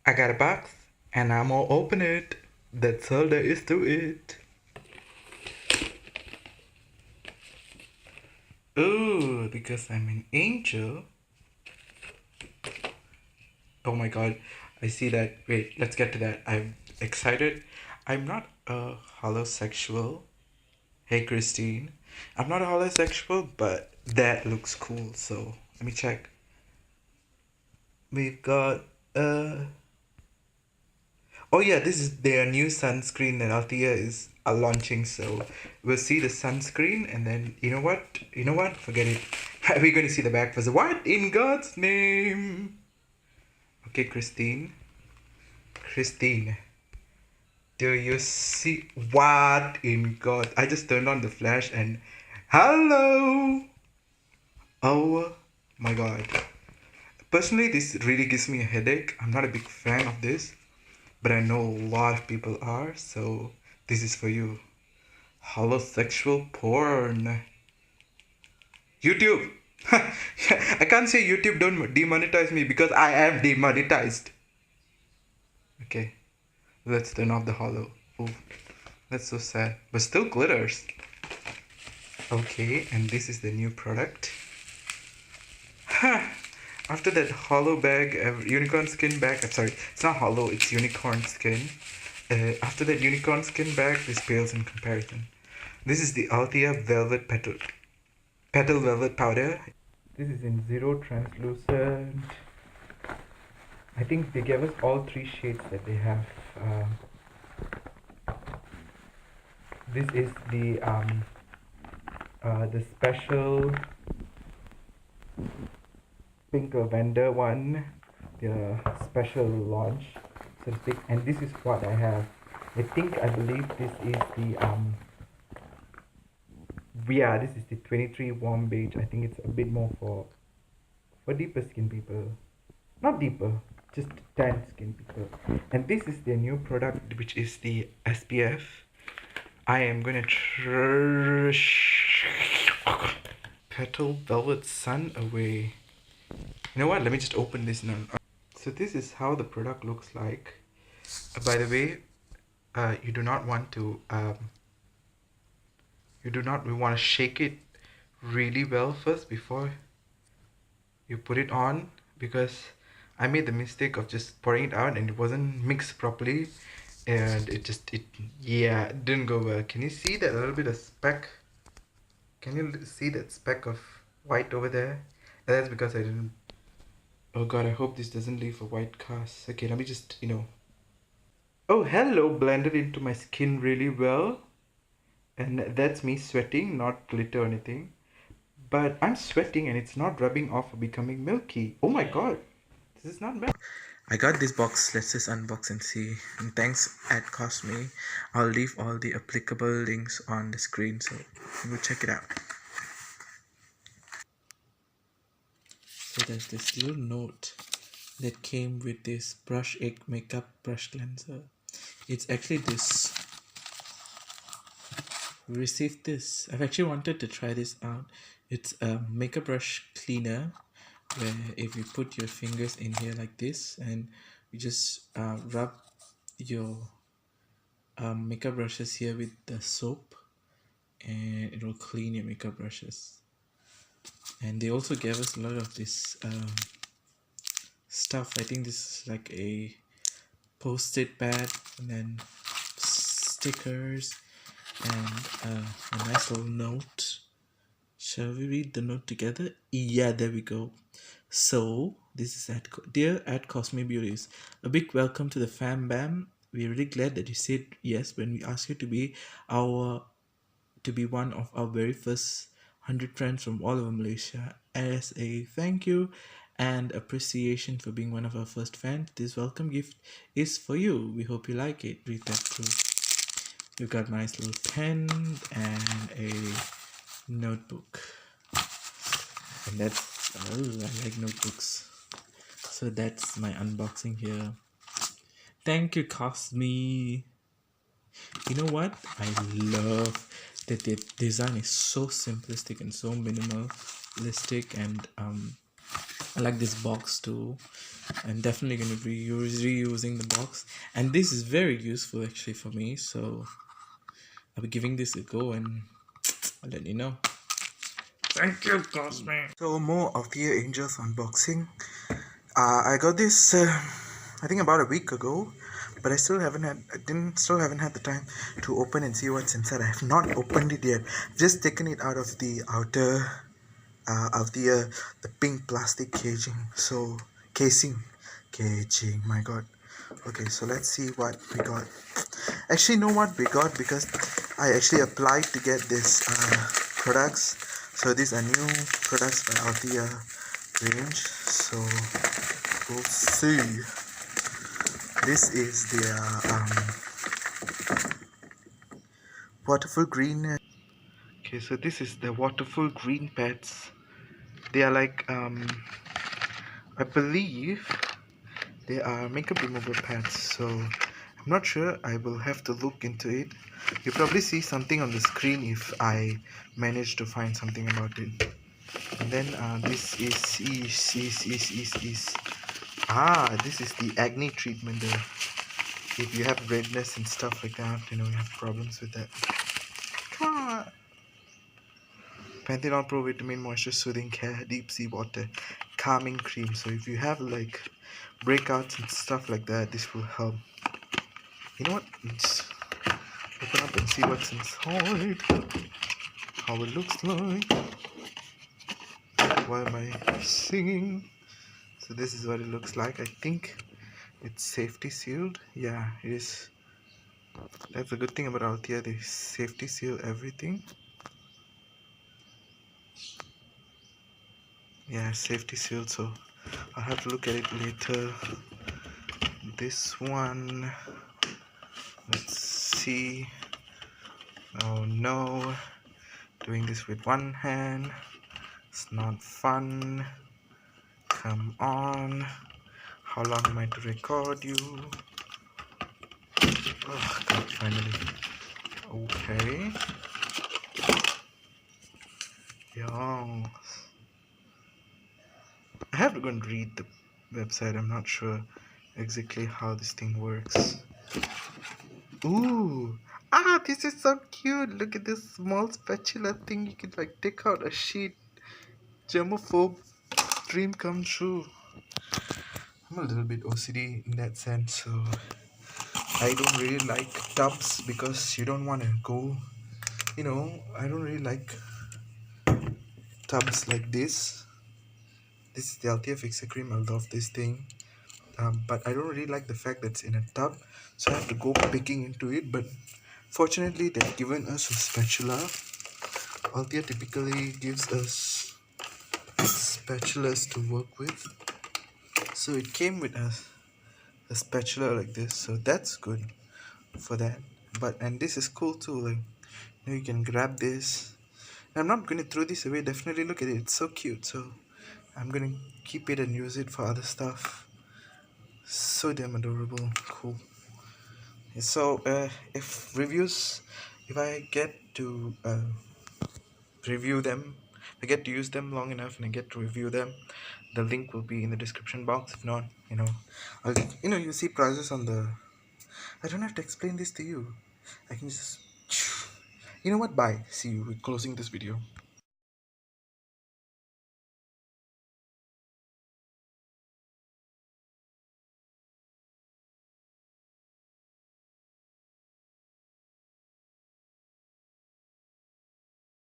I got a box and I'm gonna open it. That's all there is to it. Oh, because I'm an angel. Oh my god, I see that. Wait, let's get to that. I'm excited. I'm not a holosexual. Hey Christine. I'm not a holosexual, but that looks cool, so let me check. We've got oh yeah, this is their new sunscreen that Althea is launching, so we'll see the sunscreen and then you know what? You know what? Forget it. We're gonna see the back first. What in God's name? Okay, Christine. Christine. Do you see what in God? I just turned on the flash and hello. Oh my God. Personally, this really gives me a headache. I'm not a big fan of this, but I know a lot of people are, so this is for you. Holosexual porn. YouTube. I can't say YouTube don't demonetize me because I am demonetized. Okay, let's turn off the hollow. Oh, that's so sad, but still glitters. Okay, and this is the new product. After that hollow bag, unicorn skin bag, sorry, it's not hollow, it's unicorn skin. After that unicorn skin bag, this pales in comparison. This is the Althea Velvet Petal Velvet Powder. This is in zero translucent. I think they gave us all three shades that they have. This is the special pink lavender one, the special launch, so to speak. And this is what I have. I believe this is the yeah, this is the 23 warm beige. I think it's a bit more for deeper skin people, not deeper, just tan skin people. And this is their new product, which is the SPF. I am gonna Petal Velvet Sunaway. You know what? Let me just open this now. So this is how the product looks like. By the way, you do not want to we want to shake it really well first before you put it on, because I made the mistake of just pouring it out and it wasn't mixed properly, and it didn't go well. Can you see that little bit of speck? Can you see that speck of white over there? And that's because I didn't. Oh god, I hope this doesn't leave a white cast. Okay, let me just, Oh, hello, blended into my skin really well. And that's me sweating, not glitter or anything. But I'm sweating and it's not rubbing off or becoming milky. Oh my god, this is not milk. I got this box. Let's just unbox and see. And thanks at Cosme. I'll leave all the applicable links on the screen, so go check it out. So there's this little note that came with this Brush Egg Makeup Brush Cleanser. It's actually this. We received this. I've actually wanted to try this out. It's a makeup brush cleaner, where if you put your fingers in here like this and you just rub your makeup brushes here with the soap, and it will clean your makeup brushes. And they also gave us a lot of this stuff. I think this is like a post-it pad, and then stickers, and a nice little note. Shall we read the note together? Yeah, there we go. So this is dear at Cosme Beauties. A big welcome to the fam bam. We're really glad that you said yes when we asked you to be one of our very first 100 friends from all over Malaysia. As a thank you and appreciation for being one of our first fans, this welcome gift is for you. We hope you like it. Read that through. We've got a nice little pen and a notebook. And that's, I like notebooks. So that's my unboxing here. Thank you, Cosme. You know what? I love that the design is so simplistic and so minimalistic, and I like this box too. I'm definitely going to be reusing the box, and this is very useful actually for me. So I'll be giving this a go, and I'll let you know. Thank you, Cosme. So more Althea Angels unboxing. I got this I think about a week ago, but still haven't had the time to open and see what's inside. I have not opened it yet. I've just taken it out of the outer of the pink plastic casing. My God. Okay, so let's see what we got. Actually, know what we got, because I actually applied to get this products. So these are new products by Althea range. So we'll see. This is their waterful green. Okay, so this is the waterful green pads. They are like I believe they are makeup remover pads. So I'm not sure. I will have to look into it. You'll probably see something on the screen if I manage to find something about it. And then this is this is the acne treatment. If you have redness and stuff like that, you have problems with that. Panthenol Pro Vitamin Moisture Soothing Care Deep Sea Water Calming Cream. So if you have like breakouts and stuff like that, this will help. You know what? Let's open up and see what's inside. How it looks like. Why am I singing? So this is what it looks like. I think it's safety sealed. Yeah, it is. That's the good thing about Althea. They safety seal everything. Yeah, safety sealed. So I'll have to look at it later. This one, let's see. Oh no, doing this with one hand, it's not fun. Come on, how long am I to record you? Oh God, finally. Okay. Yeah, I have to go and read the website. I'm not sure exactly how this thing works. Ooh, this is so cute. Look at this small spatula thing. You can like take out a sheet. Germaphobe dream come true. I'm a little bit OCD in that sense, so I don't really like tubs because you don't want to go. I don't really like tubs like this. This is the Althea Fixer Cream. I love this thing. But I don't really like the fact that it's in a tub, so I have to go picking into it. But fortunately, they've given us a spatula. Althea typically gives us spatulas to work with, so it came with a spatula like this, so that's good for that. And this is cool too, like you can grab this. I'm not going to throw this away. Definitely look at it, it's so cute. So I'm going to keep it and use it for other stuff. So damn adorable. Cool. So if I get to review them, I get to use them long enough and I get to review them, the link will be in the description box. If not, I'll you see prices on the. I don't have to explain this to you. I can just. You know what? Bye. See you. We're closing this video.